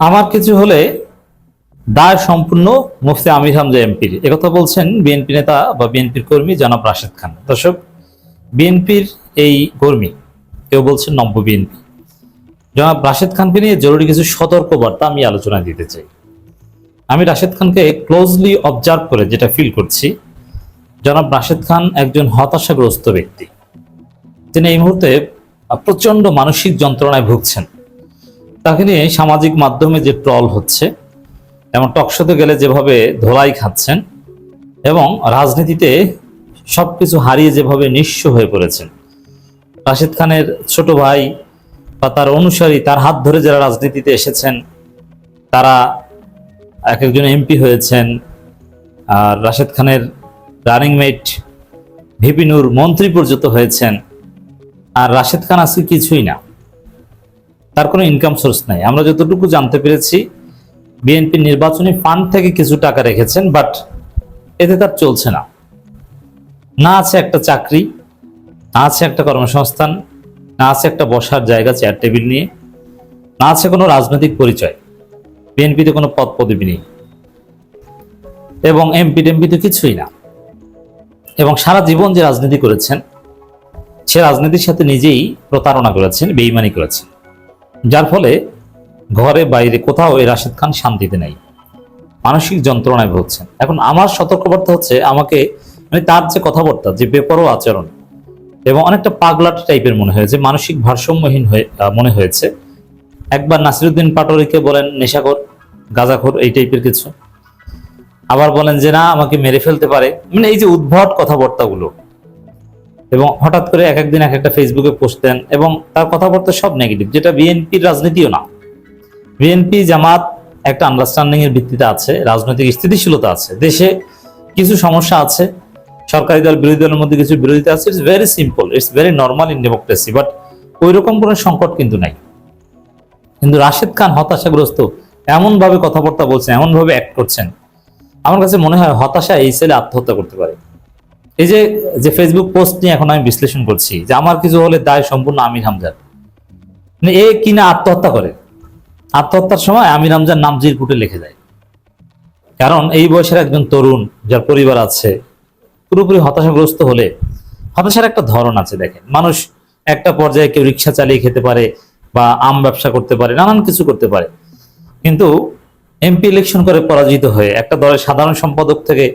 আমার কিছু হলে দায় সম্পূর্ণ মুফতি আমির হামজা এমপির, একথা বলছেন বিএনপি নেতা বা বিএনপির কর্মী জনাব রাশেদ খান। দর্শক, বিএনপির এই কর্মী, কেউ বলছেন নব্য বিএনপি, জনাব রাশেদ খানকে নিয়ে জরুরি কিছু সতর্কবার্তা আমি আলোচনা দিতে চাই। আমি রাশেদ খানকে ক্লোজলি অবজার্ভ করে যেটা ফিল করছি, জনাব রাশেদ খান একজন হতাশাগ্রস্ত ব্যক্তি। তিনি এই মুহূর্তে প্রচন্ড মানসিক যন্ত্রণায় ভুগছেন। তাকে নিয়ে সামাজিক মাধ্যমে যে ট্রল হচ্ছে এবং টকশোতে গেলে যেভাবে ধোলাই খাচ্ছেন এবং রাজনীতিতে সবকিছু হারিয়ে যেভাবে নিঃস্ব হয়ে পড়েছেন, রাশেদ খানের ছোট ভাই বা তার অনুসারী, তার হাত ধরে যারা রাজনীতিতে এসেছেন তারা এক একজন এমপি হয়েছেন, আর রাশেদ খানের রানিং মেট ভিপি নূর মন্ত্রী পর্যন্ত হয়েছেন। আর রাশেদ খান আজকে কিছুই না, তার কোনো ইনকাম সোর্স নাই। আমরা যতটুকু জানতে পেরেছি, বিএনপি নির্বাচনী ফান্ড থেকে কিছু টাকা রেখেছেন, বাট এতে তার চলছে না। না আছে একটা চাকরি, না আছে একটা কর্মসংস্থান, না আছে একটা বসার জায়গা, চেয়ার টেবিল নিয়ে, না আছে কোনো রাজনৈতিক পরিচয়। বিএনপিতে কোনো পদ পদবি নেই এবং এমপি টেমপি তো কিছুই না। এবং সারা জীবন যে রাজনীতি করেছেন, সে রাজনীতির সাথে নিজেই প্রতারণা করেছেন, বেইমানি করেছেন, যার ফলে ঘরে বাইরে কোথাও এই রাশেদ খান শান্তিতে নেই, মানসিক যন্ত্রণায় ভুগছেন। এখন আমার সতর্কবার্তা হচ্ছে, আমাকে মানে তার যে কথাবার্তা, যে বেপরোয়া আচরণ এবং অনেকটা পাগলাট টাইপের মনে হয়েছে, মানসিক ভারসাম্যহীন মনে হয়েছে। একবার নাসিরুদ্দিন পাটোয়ারিকে বলেন নেশাখোর, গাঁজাখোর, এই টাইপের কিছু, আবার বলেন যে না আমাকে মেরে ফেলতে পারে, মানে এই যে উদ্ভট কথাবার্তাগুলো। এবং হঠাৎ করে এক একদিন এক একটা ফেসবুকে পোস্ট দেন এবং তার কথাবার্তা সব নেগেটিভ, যেটা বিএনপির রাজনীতিও না। বিএনপি জামাত একটা আন্ডারস্ট্যান্ডিং এর ভিত্তিতে আছে, রাজনৈতিক স্থিতিশীলতা আছে, দেশে কিছু সমস্যা আছে, সরকারি দল বিরোধী দলের মধ্যে কিছু বিরোধিতা আছে। It's very simple, it's very normal in democracy, but ওই রকম কোনো সংকট কিন্তু নাই। কিন্তু রাশেদ খান হতাশাগ্রস্ত, এমন ভাবে কথাবার্তা বলছেন, এমন ভাবে অ্যাক্ট করছেন, আমার কাছে মনে হয় হতাশা এই ছেলে আত্মহত্যা করতে পারে। এই যে যে ফেসবুক পোস্ট নিয়ে এখন আমি বিশ্লেষণ করছি যে আমার কিছু হলে দায় সম্পূর্ণ আমির হামজার, মানে এ কিনা আত্মহত্যা করে, আত্মহত্যার সময় আমির হামজার নাম জিরকুটে লিখে দেয়। কারণ এই বয়সের একজন তরুণ যার পরিবার আছে, পুরোপুরি হতাশাগ্রস্ত হলে, হতাশার একটা ধরন আছে। দেখেন, মানুষ একটা পর্যায়ে কেউ রিক্সা চালিয়ে খেতে পারে বা আম ব্যবসা করতে পারে, নানান কিছু করতে পারে, কিন্তু এমপি ইলেকশন করে পরাজিত হয়ে একটা দলের সাধারণ সম্পাদক থেকে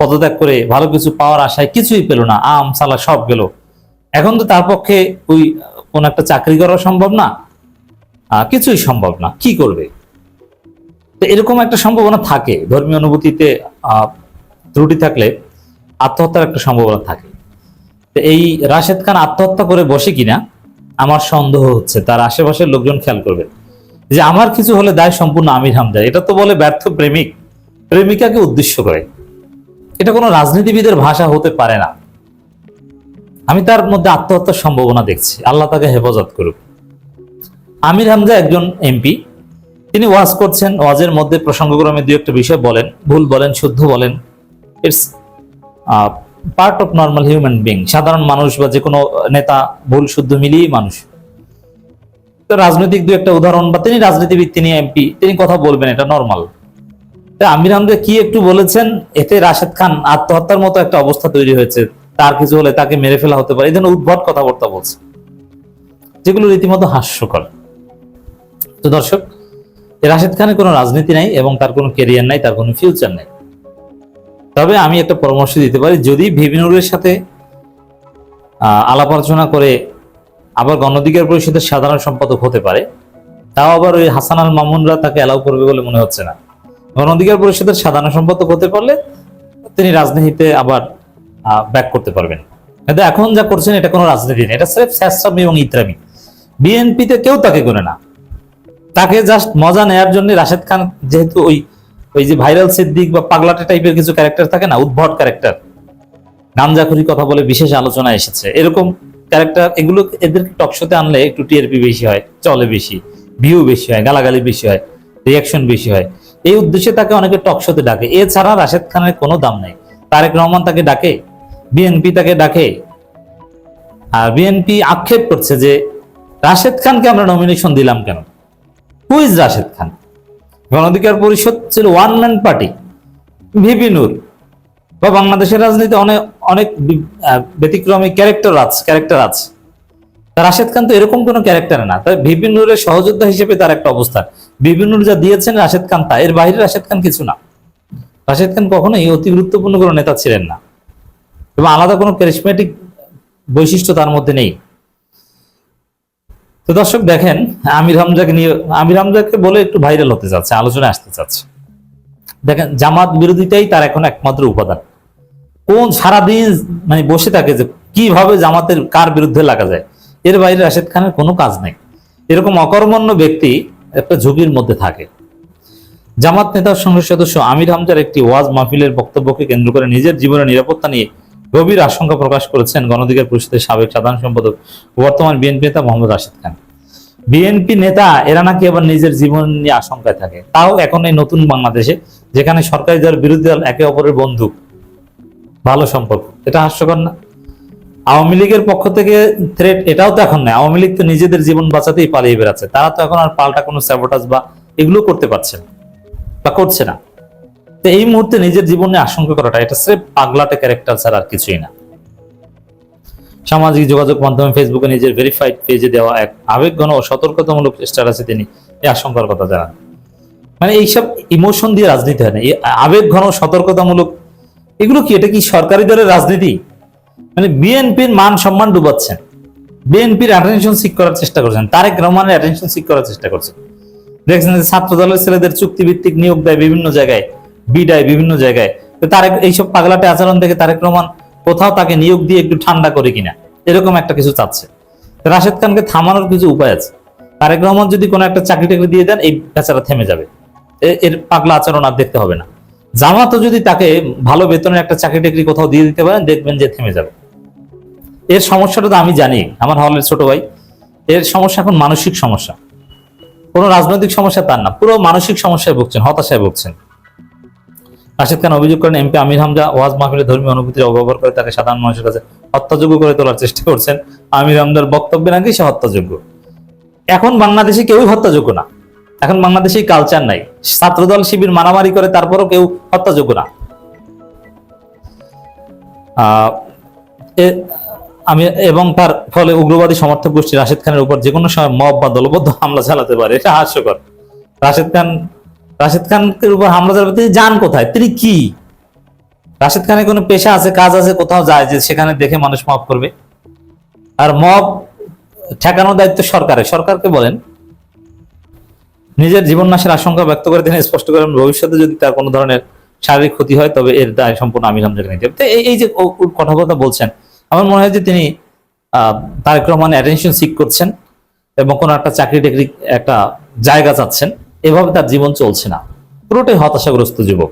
পদত্যাগ করে ভালো কিছু পাওয়ার আশায় কিছুই পেল না, আম সালা সব গেল। এখন তো তার পক্ষে ওই কোন একটা চাকরি করা সম্ভব না, কিছুই সম্ভব না, কি করবে? তো এরকম একটা সম্ভাবনা থাকে, ধর্মীয় অনুভূতিতে ত্রুটি থাকলে আত্মহত্যার একটা সম্ভাবনা থাকে। তো এই রাশেদ খান আত্মহত্যা করে বসে কিনা আমার সন্দেহ হচ্ছে। তার আশেপাশের লোকজন খেয়াল করবে যে আমার কিছু হলে দায় সম্পূর্ণ আমির হামজা, এটা তো বলে ব্যর্থ প্রেমিক প্রেমিকাকে উদ্দেশ্য করে। এটা কোনো রাজনীতিবিদের ভাষা হতে পারে না। আমি তার মধ্যে আত্মহত্যার সম্ভাবনা দেখছি, আল্লাহ তাকে হেফাজত করুক। আমির হামজা একজন এমপি, তিনি ওয়াজ করছেন, ওয়াজের মধ্যে প্রসঙ্গক্রমে দুই একটা বিষয় বলেন, ভুল বলেন, শুদ্ধ বলেন, it's part of normal human being. সাধারণ মানুষ বা যে কোনো নেতা ভুল শুদ্ধ মিলিয়েই মানুষ। তো রাজনৈতিক দু একটা উদাহরণ, বা তিনি রাজনীতিবিদ, তিনি এমপি, তিনি কথা বলবেন, এটা নর্মাল। আমির হামজা কি একটু বলেছেন, এতে রাশেদ খান আত্মহত্যার মতো একটা অবস্থা তৈরি হয়েছে, তার কিছু হলে তাকে মেরে ফেলা হতে পারে, এই ধরনের উদ্ভট কথাবার্তা বলছে, যেগুলো রীতিমতো হাস্যকর। তো দর্শক, রাশেদ খানের কোনো রাজনীতি নাই এবং তার কোনো ক্যারিয়ার নাই, তার কোনো ফিউচার নাই। তবে আমি একটা পরামর্শ দিতে পারি, যদি ভিপি নূরের সাথে আলাপ আলোচনা করে আবার গণ অধিকার পরিষদের সাধারণ সম্পাদক হতে পারে, তাও আবার ওই হাসান আল মামুনরা তাকে অ্যালাউ করবে বলে মনে হচ্ছে না। গণ অধিকার পরিষদের সাধারণ সম্পাদক হতে পারলে তিনি রাজনীতিতে আবার ব্যাক করতে পারবেন। কিন্তু এখন যা করছেন এটা কোনো রাজনীতি নেই, এটা স্রেফ স্যাসরামি এবং ইতরামি। বিএনপিতে কেউ তাকে করে না, তাকে জাস্ট মজা নেয়ার জন্য রাশেদ খান, যেহেতু ওই যে ভাইরাল সিদ্দিক বা পাগলাটে টাইপের কিছু ক্যারেক্টার থাকে না, উদ্ভট ক্যারেক্টার, গাঞ্জাখুরি কথা বলে বিশেষ আলোচনা এসেছে, এরকম ক্যারেক্টার, এগুলো এদেরকে টকশোতে আনলে একটু টিআরপি বেশি হয়, চলে বেশি, ভিউ বেশি হয়, গালাগালি বেশি হয়, রিয়াকশন বেশি হয়। এই উদ্দেশ্যে তাকে অনেকে টকশোতে ডাকে। এছাড়া রাশেদ খানের কোনো দাম নাই। তারেক রহমান তাকে ডাকে, বিএনপি তাকে ডাকে, আর বিএনপি আক্ষেপ করছে যে রাশেদ খানকে আমরা নমিনেশন দিলাম কেন? Who is Rashed Khan? গণ অধিকার পরিষদ ছিল ওয়ান ম্যান পার্টি। ভিপি নূর বা বাংলাদেশের রাজনীতি অনেক অনেক ব্যতিক্রমী ক্যারেক্টার আছে। রাশেদ খান তো এরকম কোনো ক্যারেক্টার না। তাই ভিপি নূরের সহযোদ্ধা হিসেবে তার একটা অবস্থা। ভিপি নূর যা দিয়েছেন রাশেদ খান তা, এর বাইরে রাশেদ খান কিছু না। রাশেদ খান কখনোই অতি গুরুত্বপূর্ণ কোনো নেতা ছিলেন না এবং আলাদা কোনো ক্যারিসমেটিক বৈশিষ্ট্য তার মধ্যে নেই। তো দর্শক দেখেন, আমির হামজাকে বলে একটু ভাইরাল হতে যাচ্ছে, আলোচনায় আসতে চাচ্ছে। দেখেন, জামাত বিরোধিতাই তার এখন একমাত্র উপাদান। কোন সারাদিন মানে বসে থাকে যে কিভাবে জামাতের কার বিরুদ্ধে লাগা যায়, এর বাইরে রাশেদ খানের কোনো কাজ নেই। এরকম অকর্মণ্য ব্যক্তি একটা ঝুঁকির মধ্যে থাকে। জামাত নেতার সংসদ সদস্য আমির হামজার একটি ওয়াজ মাহফিলের বক্তব্যকে কেন্দ্র করে নিজের জীবনের নিরাপত্তা নিয়ে গভীর আশঙ্কা প্রকাশ করেছেন গণ অধিকার পরিষদের সাবেক সাধারণ সম্পাদক বর্তমান বিএনপি নেতা মোহাম্মদ রাশেদ খান। বিএনপি নেতা এরা নাকি আবার নিজের জীবন নিয়ে আশঙ্কায় থাকে, তাও এখন এই নতুন বাংলাদেশে, যেখানে সরকারি দল বিরোধী দল একে অপরের বন্ধু, ভালো সম্পর্ক। এটা হাস্যকর না? আওয়ামী লীগের পক্ষ থেকে থ্রেট এটাও তো এখন নেই। আওয়ামী লীগ তো নিজেদের জীবন বাঁচাতেই পালিয়ে বেড়াচ্ছে, তারা তো এখন আর পাল্টা কোনো স্যাবোটাজ বা এগুলো করতে পারছে না বা করছে না। তো এই মুহূর্তে নিজের জীবন নিয়ে আশঙ্কা করাটা, এটা স্রেফ পাগলাটে ক্যারেক্টার ছাড়া আর কিছুই না। সামাজিক যোগাযোগ মাধ্যমে ফেসবুকে নিজের ভেরিফাইড পেজে দেওয়া এক আবেগঘন ও সতর্কতামূলক স্ট্যাটাসে তিনি এই আশঙ্কার কথা জানান। মানে এইসব ইমোশন দিয়ে রাজনীতি হয় না, এই আবেগঘন সতর্কতামূলক, এগুলো কি? এটা কি সরকারি দলের রাজনীতি? মানে বিএনপির মান সম্মান ডুবাচ্ছেন, বিএনপির অ্যাটেনশন সিক করার চেষ্টা করছেন, তারেক রহমানের অ্যাটেনশন সিক করার চেষ্টা করছেন। দেখছেন যে ছাত্র দলের ছেলেদের চুক্তিভিত্তিক নিয়োগ দেয় বিভিন্ন জায়গায়, বিদায় বিভিন্ন জায়গায়। তো তারেক এইসব পাগলাটে আচরণ থেকে তারেক রহমান কোথাও তাকে নিয়োগ দিয়ে একটু ঠান্ডা করে কিনা, এরকম একটা কিছু চাচ্ছে। রাশেদ খানকে থামানোর কিছু উপায় আছে। তারেক রহমান যদি কোনো একটা চাকরি টাকরি দিয়ে দেন, এই বেচারা থেমে যাবে, এর পাগলা আচরণ আর দেখতে হবে না। জামাতও যদি তাকে ভালো বেতনের একটা চাকরি টাকরি কোথাও দিয়ে দিতে পারেন, দেখবেন যে থেমে যাবে। এর সমস্যাটা তো আমি জানি, আমার হলের ছোট ভাই। এর সমস্যা এখন মানসিক সমস্যা, কোনো রাজনৈতিক সমস্যা তার না, পুরো মানসিক সমস্যায় ভুগছেন, হতাশায় ভুগছেন। রাশেদ খান অভিযোগ করেন, এমপি আমির হামজা ওয়াজ মাহফিলে ধর্মীয় অনুভূতির অপব্যবহার করে তাকে সাধারণ মানুষের কাছে হত্যাযোগ্য করে তোলার চেষ্টা করছেন। আমির হামজার বক্তব্যে নাকি সে হত্যাযোগ্য। এখন বাংলাদেশে কেউই হত্যাযোগ্য না, এখন বাংলাদেশে কালচার নাই। ছাত্রদল শিবির মারামারি করে, তারপরও কেউ হত্যাযোগ্য না। আমি এবং তার ফলে উগ্রবাদী সমর্থক গোষ্ঠী রাশেদ খানের উপর যে কোনো সময় মব বা দলবদ্ধ হামলা চালাতে পারে, এটা হাস্যকর। রাশেদ খানের উপর হামলা চালাতে যান কোথায়? তিনি কি? রাশেদ খানের কোনো পেশা আছে, কাজ আছে, কোথাও যায় যে সেখানে দেখে মানুষ মব করবে? আর মব ঠেকানোর দায়িত্ব সরকারের, সরকারকে বলেন। নিজের জীবন নাশের আশঙ্কা ব্যক্ত করে তিনি স্পষ্ট করেন, ভবিষ্যতে যদি তার কোনো ধরনের শারীরিক ক্ষতি হয় তবে এর দায় সম্পূর্ণ আমির হামজাকে নিতে হবে। এই যে কথা বলছেন, আমার মনে হয় যে তিনি তারেক রহমানের অ্যাটেনশন সিক করছেন এবং কোনো একটা চাকরি টাকরি একটা জায়গা চাচ্ছেন। এভাবে তার জীবন চলছে না, পুরোটাই হতাশাগ্রস্ত যুবক।